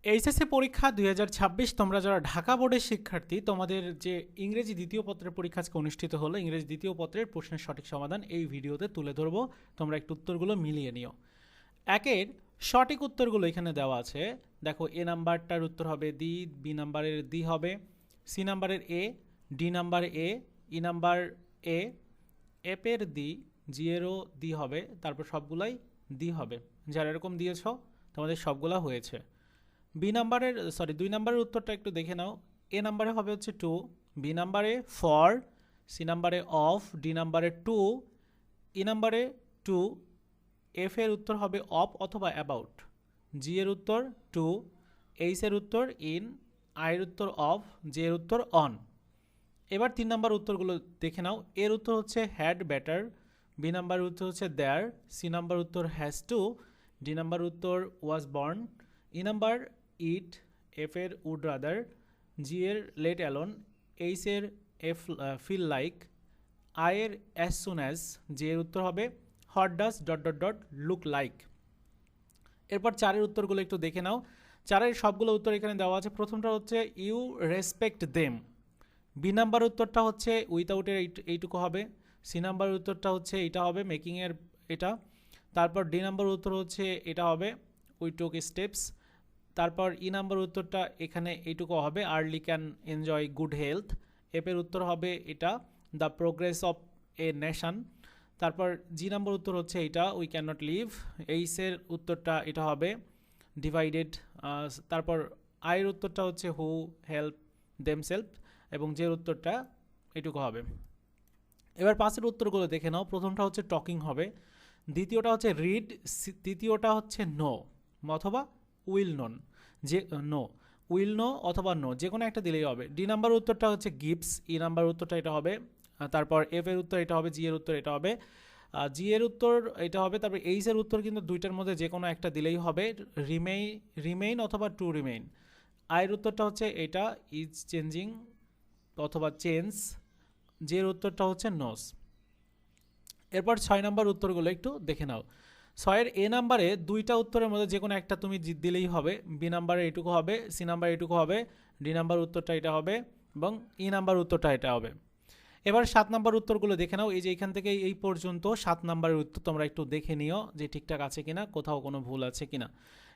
HSC পরীক্ষা 2026 তোমরা যারা ঢাকা বোর্ডের শিক্ষার্থী তোমাদের যে ইংরেজি দ্বিতীয় পত্রের পরীক্ষা আজকে অনুষ্ঠিত হলো, ইংরেজি দ্বিতীয় পত্রের প্রশ্নের সঠিক সমাধান এই ভিডিওতে তুলে ধরবো। তোমরা একটু উত্তরগুলো মিলিয়ে নিও। একের সঠিক উত্তরগুলো এখানে দেওয়া আছে। দেখো, এ নাম্বারটার উত্তর হবে দি, বি নাম্বারের দি হবে, সি নাম্বারের এ, ডি নাম্বার এ, ই নাম্বার এ, এফ এর দি, জি এরও দি হবে, তারপর সবগুলাই দি হবে। যারা এরকম দিয়েছ তোমাদের সবগুলা হয়েছে। বি নাম্বারের দুই নাম্বারের উত্তরটা একটু দেখে নাও। এ নাম্বারে হবে হচ্ছে টু, বি নাম্বারে ফর, সি নাম্বারে অফ, ডি নাম্বারে টু, ই নাম্বারে টু, এফ এর উত্তর হবে অফ অথবা অ্যাবাউট, জি এর উত্তর টু, এইচ এর উত্তর ইন, আই এর উত্তর অফ, জে এর উত্তর অন। এবার তিন নাম্বার উত্তরগুলো দেখে নাও। এর উত্তর হচ্ছে হ্যাড বেটার, বি নাম্বারের উত্তর হচ্ছে দেয়ার, সি নাম্বার উত্তর হ্যাজ টু, ডি নাম্বার উত্তর was born, E number it, F এর উড রাদার, জি এর লেট অ্যালোন, এইচ এর এফ ফিল লাইক, আই এর অ্যাজ সুন অ্যাজ, জে এর উত্তর হবে what does dot dot dot look like. এরপর চারের উত্তরগুলো একটু দেখে নাও। চারের সবগুলো উত্তর এখানে দেওয়া আছে। প্রথমটা হচ্ছে you respect them, B number উত্তরটা হচ্ছে উইথাউটের এইটুকু হবে, সি নাম্বার উত্তরটা হচ্ছে এটা হবে মেকিংয়ের এটা, তারপর ডি নাম্বার উত্তর হচ্ছে এটা হবে উই টুক স্টেপস, তারপর ই নাম্বার উত্তরটা এখানে এইটুকু হবে early can enjoy good health, এফের উত্তর হবে এটা the progress of a nation, তারপর জি নাম্বার উত্তর হচ্ছে এটা উই ক্যান নট লিভ, এইসের উত্তরটা এটা হবে ডিভাইডেড, তারপর আয়ের উত্তরটা হচ্ছে হু হেল্প দেমসেলফ, এবং যে উত্তরটা এটুকু হবে। এবার পাঁচের উত্তরগুলো দেখে নাও। প্রথমটা হচ্ছে টকিং হবে, দ্বিতীয়টা হচ্ছে রিড, তৃতীয়টা হচ্ছে নো অথবা উইল নন, যে নো উইল নো অথবা নো যে কোনো একটা দিলেই হবে। ডি নাম্বার উত্তরটা হচ্ছে গিভস, ই নাম্বার উত্তরটা এটা হবে, তারপর এফ এর উত্তর এটা হবে, জি এর উত্তর এটা হবে, জি এর উত্তর এটা হবে, তারপর এইচ এর উত্তর কিন্তু দুইটার মধ্যে যে কোনো একটা দিলেই হবে, রিমেইন অথবা টু রিমেইন। আয়ের উত্তরটা হচ্ছে এটা ইজ চেঞ্জিং অথবা চেঞ্জ, যে উত্তরটা হচ্ছে নোস। এরপর 6 নাম্বার উত্তরগুলো একটু দেখে নাও। 6-এর এ নাম্বারে দুইটা উত্তরের মধ্যে যে কোনো একটা তুমি দিলেই হবে, বি নাম্বারে এটুকু হবে, সি নাম্বার এটুকু হবে, ডি নাম্বার উত্তরটা এটা হবে এবং ই নাম্বার উত্তরটা এটা হবে। এবার 7 নাম্বার উত্তরগুলো দেখে নাও। এই যে এখান থেকে এই পর্যন্ত 7 নাম্বারের উত্তর তোমরা একটু দেখে নিও যে ঠিকঠাক আছে কিনা, কোথাও কোনো ভুল আছে কিনা।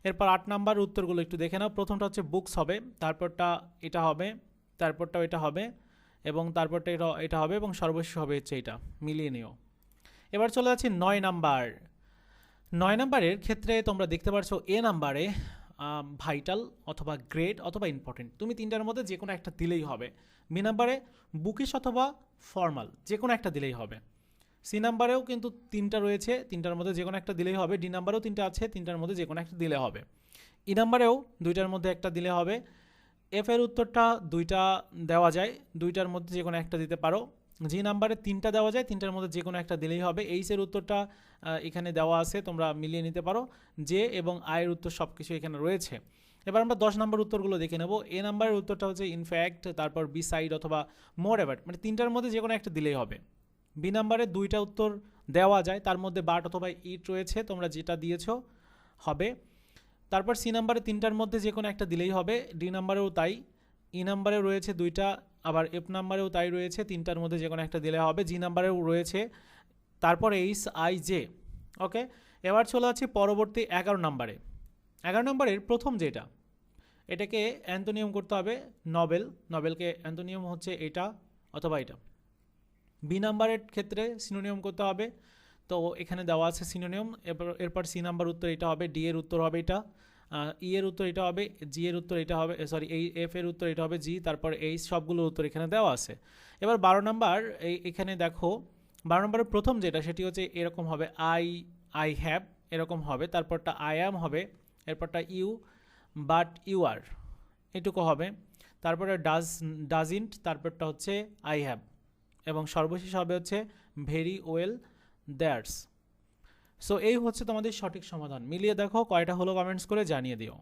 এরপর 8 নাম্বার উত্তরগুলো একটু দেখে নাও। প্রথমটা হচ্ছে বুকস হবে, তারপরটা এটা হবে, তারপরটাও এটা হবে, এবং তারপরটা এটা হবে, এবং সর্বশেষ হবে হচ্ছে এটা, মিলিয়ে নিও। এবার চলে যাচ্ছি 9 নাম্বার। 9 নাম্বারের ক্ষেত্রে তোমরা দেখতে পাচ্ছ এ নাম্বারে ভাইটাল অথবা গ্রেট অথবা ইম্পর্টেন্ট, তুমি তিনটার মধ্যে যে কোনো একটা দিলেই হবে। বি নাম্বারে বুকিশ অথবা ফর্মাল, যে কোনো একটা দিলেই হবে। সি নাম্বারেও কিন্তু তিনটা রয়েছে, তিনটার মধ্যে যে কোনো একটা দিলেই হবে। ডি নাম্বারেও তিনটা আছে, তিনটার মধ্যে যে কোনো একটা দিলে হবে। ই নাম্বারেও দুইটার মধ্যে একটা দিলে হবে। এফ এর উত্তরটা দুইটা দেওয়া যায়, দুইটার মধ্যে যে কোনো একটা দিতে পারো। জি নাম্বারে তিনটা দেওয়া যায়, তিনটার মধ্যে যে কোনো একটা দিলেই হবে। এইচের উত্তরটা এখানে দেওয়া আছে, তোমরা মিলিয়ে নিতে পারো। জে এবং আয়ের উত্তর সব কিছু এখানে রয়েছে। এবার আমরা 10 নম্বর উত্তরগুলো দেখে নেব। এ নাম্বারের উত্তরটা হচ্ছে ইনফ্যাক্ট, তারপর বি সাইড অথবা মোর এভার, মানে তিনটার মধ্যে যে কোনো একটা দিলেই হবে। বি নাম্বারে দুইটা উত্তর দেওয়া যায়, তার মধ্যে বাট অথবা ইট রয়েছে, তোমরা যেটা দিয়েছো হবে। তারপর সি নাম্বারে তিনটার মধ্যে যে কোনো একটা দিলেই হবে। ডি নাম্বারেও তাই, ই নাম্বারেও রয়েছে দুইটা, আবার এফ নাম্বারেও তাই রয়েছে, তিনটার মধ্যে যে কোনো একটা দিলে হবে। জি নাম্বারেও রয়েছে, তারপর এইচ আই জে। ওকে, এবার চলে যাচ্ছি পরবর্তী 11 নাম্বারে। 11 নাম্বারের প্রথম যেটা, এটাকে অ্যান্টোনিয়াম করতে হবে নবেল, নবেলকে অ্যান্টোনিয়াম হচ্ছে এটা অথবা এটা। বি নাম্বারের ক্ষেত্রে সিনোনিয়াম করতে হবে, তো এখানে দেওয়া আছে সিনোনিয়াম। এরপর সি নাম্বার উত্তর এটা হবে, ডি এর উত্তর হবে এটা, ই এর উত্তর এটা হবে, জি এর উত্তর এটা হবে, এই এফ এর উত্তর এটা হবে জি, তারপর এই সবগুলোর উত্তর এখানে দেওয়া আছে। এবার 12 নাম্বার, এখানে দেখো 12 নম্বরের প্রথম যেটা, সেটি হচ্ছে এরকম হবে আই হ্যাভ, এরকম হবে, তারপরটা আই অ্যাম হবে, এরপরটা ইউ বাট ইউ আর, এটুকু হবে, তারপরে ডাজইন্ট, তারপরটা হচ্ছে আই হ্যাভ, এবং সর্বশেষ হবে হচ্ছে ভেরি ওয়েল দ্যাটস। সো এই হচ্ছে তোমাদের সঠিক সমাধান। মিলিয়ে দেখো কয়টা হলো, কমেন্টস করে জানিয়ে দিও।